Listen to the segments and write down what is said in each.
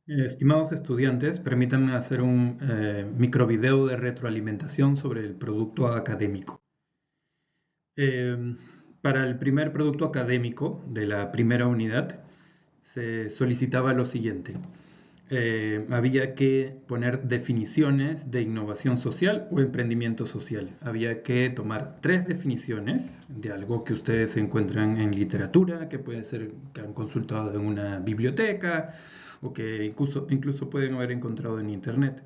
Estimados estudiantes, permítanme hacer un microvideo de retroalimentación sobre el producto académico. Eh, para el primer producto académico de la primera unidad se solicitaba lo siguiente. Había que poner definiciones de innovación social o emprendimiento social. Había que tomar 3 definiciones de algo que ustedes encuentran en literatura, que puede ser que han consultado en una biblioteca o que incluso pueden haber encontrado en internet.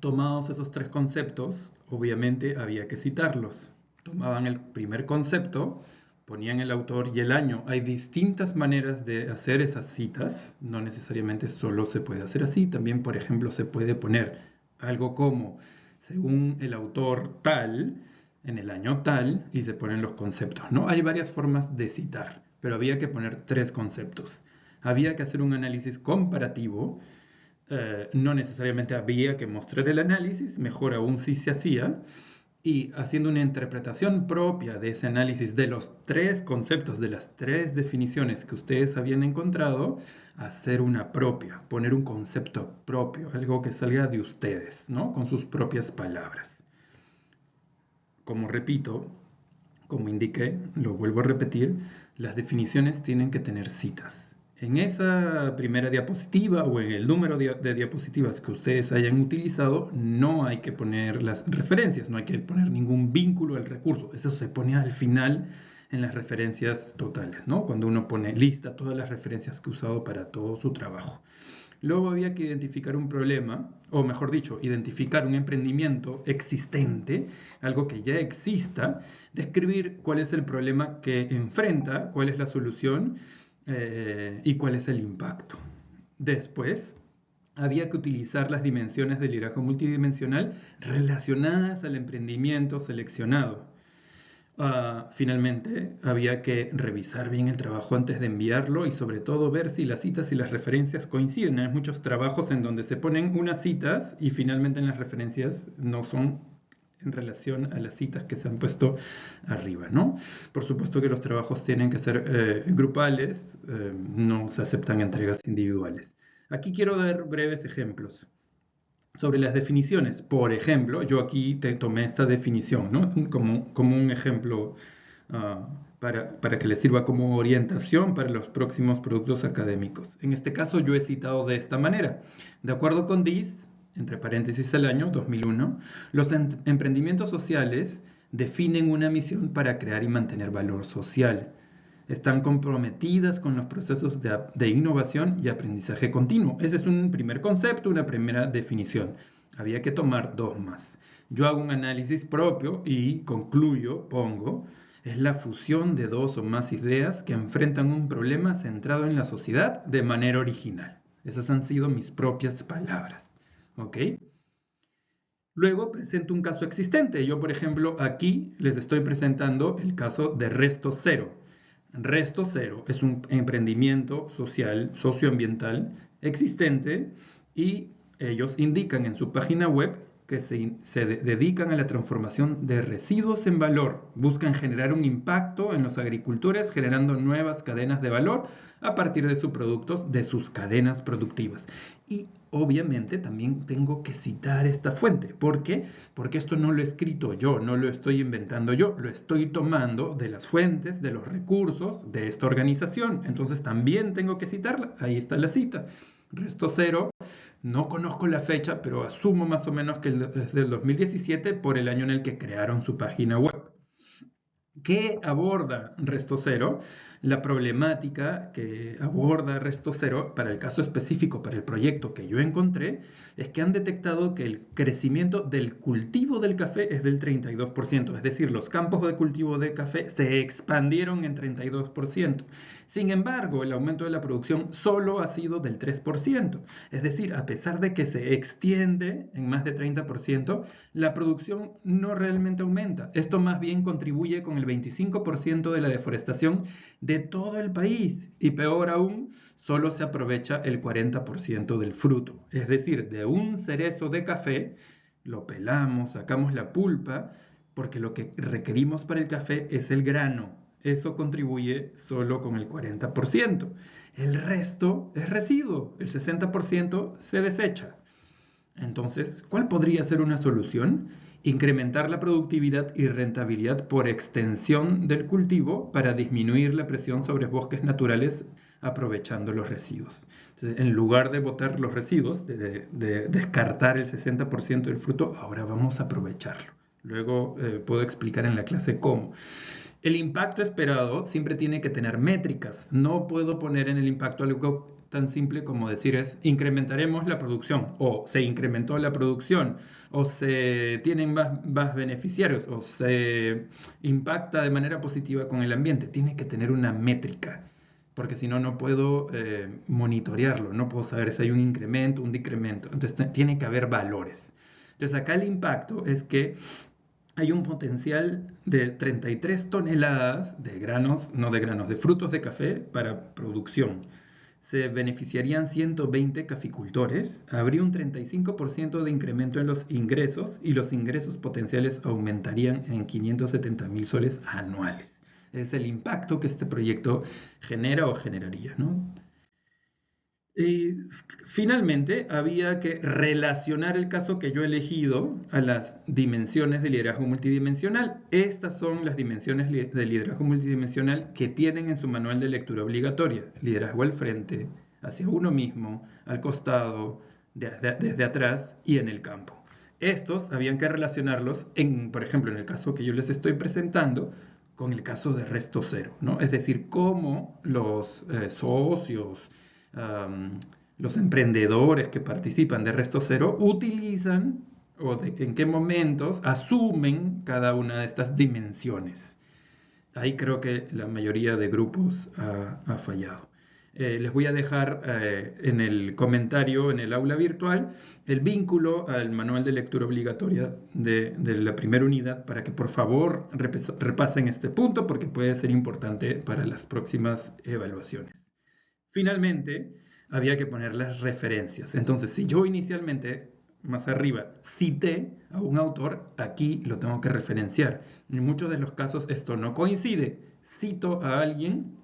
Tomados esos 3 conceptos, obviamente había que citarlos. Tomaban el primer concepto, ponían el autor y el año. Hay distintas maneras de hacer esas citas, no necesariamente solo se puede hacer así. También, por ejemplo, se puede poner algo como, según el autor tal, en el año tal, y se ponen los conceptos, ¿no? Hay varias formas de citar, pero había que poner 3 conceptos. Había que hacer un análisis comparativo. No necesariamente había que mostrar el análisis, mejor aún si se hacía, y haciendo una interpretación propia de ese análisis de los 3 conceptos, de las 3 definiciones que ustedes habían encontrado, hacer una propia, poner un concepto propio, algo que salga de ustedes, ¿no? Con sus propias palabras. Como repito, como indiqué, lo vuelvo a repetir, las definiciones tienen que tener citas. En esa primera diapositiva o en el número de diapositivas que ustedes hayan utilizado, no hay que poner las referencias, no hay que poner ningún vínculo al recurso. Eso se pone al final en las referencias totales, ¿no? Cuando uno pone lista todas las referencias que ha usado para todo su trabajo. Luego había que identificar un problema, o mejor dicho, identificar un emprendimiento existente, algo que ya exista, describir cuál es el problema que enfrenta, cuál es la solución y cuál es el impacto. Después, había que utilizar las dimensiones del liderazgo multidimensional relacionadas al emprendimiento seleccionado. Finalmente, había que revisar bien el trabajo antes de enviarlo y sobre todo ver si las citas y las referencias coinciden. Hay muchos trabajos en donde se ponen unas citas y finalmente en las referencias no son en relación a las citas que se han puesto arriba, ¿no? Por supuesto que los trabajos tienen que ser grupales, no se aceptan entregas individuales. Aquí quiero dar breves ejemplos sobre las definiciones. Por ejemplo, yo aquí te tomé esta definición, ¿no? Como un ejemplo para que les sirva como orientación para los próximos productos académicos. En este caso yo he citado de esta manera. De acuerdo con DIS, entre paréntesis el año 2001, los emprendimientos sociales definen una misión para crear y mantener valor social. Están comprometidas con los procesos de innovación y aprendizaje continuo. Ese es un primer concepto, una primera definición. Había que tomar 2 más. Yo hago un análisis propio y concluyo, pongo, es la fusión de 2 o más ideas que enfrentan un problema centrado en la sociedad de manera original. Esas han sido mis propias palabras. ¿Ok? Luego presento un caso existente. Yo, por ejemplo, aquí les estoy presentando el caso de Resto Cero. Resto Cero es un emprendimiento social, socioambiental existente y ellos indican en su página web que se dedican a la transformación de residuos en valor. Buscan generar un impacto en los agricultores generando nuevas cadenas de valor a partir de sus productos, de sus cadenas productivas. Y obviamente también tengo que citar esta fuente. ¿Por qué? Porque esto no lo he escrito yo, no lo estoy inventando yo, lo estoy tomando de las fuentes, de los recursos de esta organización. Entonces también tengo que citarla. Ahí está la cita. Resto Cero, no conozco la fecha, pero asumo más o menos que es del 2017 por el año en el que crearon su página web. ¿Qué aborda Resto Cero? La problemática que aborda Resto Cero para el caso específico, para el proyecto que yo encontré, es que han detectado que el crecimiento del cultivo del café es del 32%, es decir, los campos de cultivo de café se expandieron en 32%. Sin embargo, el aumento de la producción solo ha sido del 3%, es decir, a pesar de que se extiende en más de 30%, la producción no realmente aumenta. Esto más bien contribuye con el 25% de la deforestación de todo el país y peor aún, solo se aprovecha el 40% del fruto. Es decir, de un cerezo de café lo pelamos, sacamos la pulpa, porque lo que requerimos para el café es el grano. Eso contribuye solo con el 40%. el resto es residuo, el 60% se desecha. Entonces, ¿cuál podría ser una solución? Incrementar la productividad y rentabilidad por extensión del cultivo para disminuir la presión sobre bosques naturales aprovechando los residuos. Entonces, en lugar de botar los residuos, de descartar el 60% del fruto, ahora vamos a aprovecharlo. Luego puedo explicar en la clase cómo. El impacto esperado siempre tiene que tener métricas. No puedo poner en el impacto algo tan simple como decir es incrementaremos la producción o se incrementó la producción o se tienen más beneficiarios o se impacta de manera positiva con el ambiente. Tiene que tener una métrica porque si no, no puedo monitorearlo, no puedo saber si hay un incremento, un decremento. Entonces tiene que haber valores. Entonces acá el impacto es que hay un potencial de 33 toneladas de granos, no de granos, de frutos de café para producción. Se beneficiarían 120 caficultores, habría un 35% de incremento en los ingresos y los ingresos potenciales aumentarían en 570.000 soles anuales. Es el impacto que este proyecto genera o generaría, ¿no? Y finalmente había que relacionar el caso que yo he elegido a las dimensiones de liderazgo multidimensional. Estas son las dimensiones de liderazgo multidimensional que tienen en su manual de lectura obligatoria. Liderazgo al frente, hacia uno mismo, al costado, desde atrás y en el campo. Estos habían que relacionarlos, por ejemplo, en el caso que yo les estoy presentando, con el caso de resto cero, ¿no? Es decir, cómo los socios, los emprendedores que participan de Resto Cero utilizan en qué momentos asumen cada una de estas dimensiones. Ahí creo que la mayoría de grupos ha fallado. Les voy a dejar en el comentario, en el aula virtual, el vínculo al manual de lectura obligatoria de la primera unidad para que por favor repasen este punto porque puede ser importante para las próximas evaluaciones. Finalmente, había que poner las referencias. Entonces, si yo inicialmente, más arriba, cité a un autor, aquí lo tengo que referenciar. En muchos de los casos esto no coincide. Cito a alguien,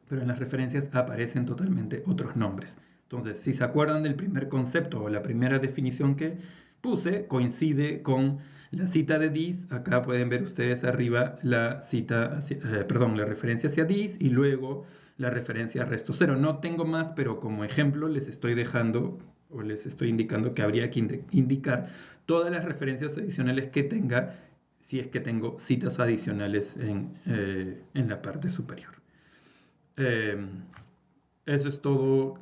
pero en las referencias aparecen totalmente otros nombres. Entonces, si se acuerdan del primer concepto o la primera definición que puse, coincide con la cita de Diez. Acá pueden ver ustedes arriba la la referencia hacia Diez y luego la referencia a resto cero. No tengo más, pero como ejemplo les estoy dejando o les estoy indicando que habría que indicar todas las referencias adicionales que tenga si es que tengo citas adicionales en la parte superior. Eso es todo.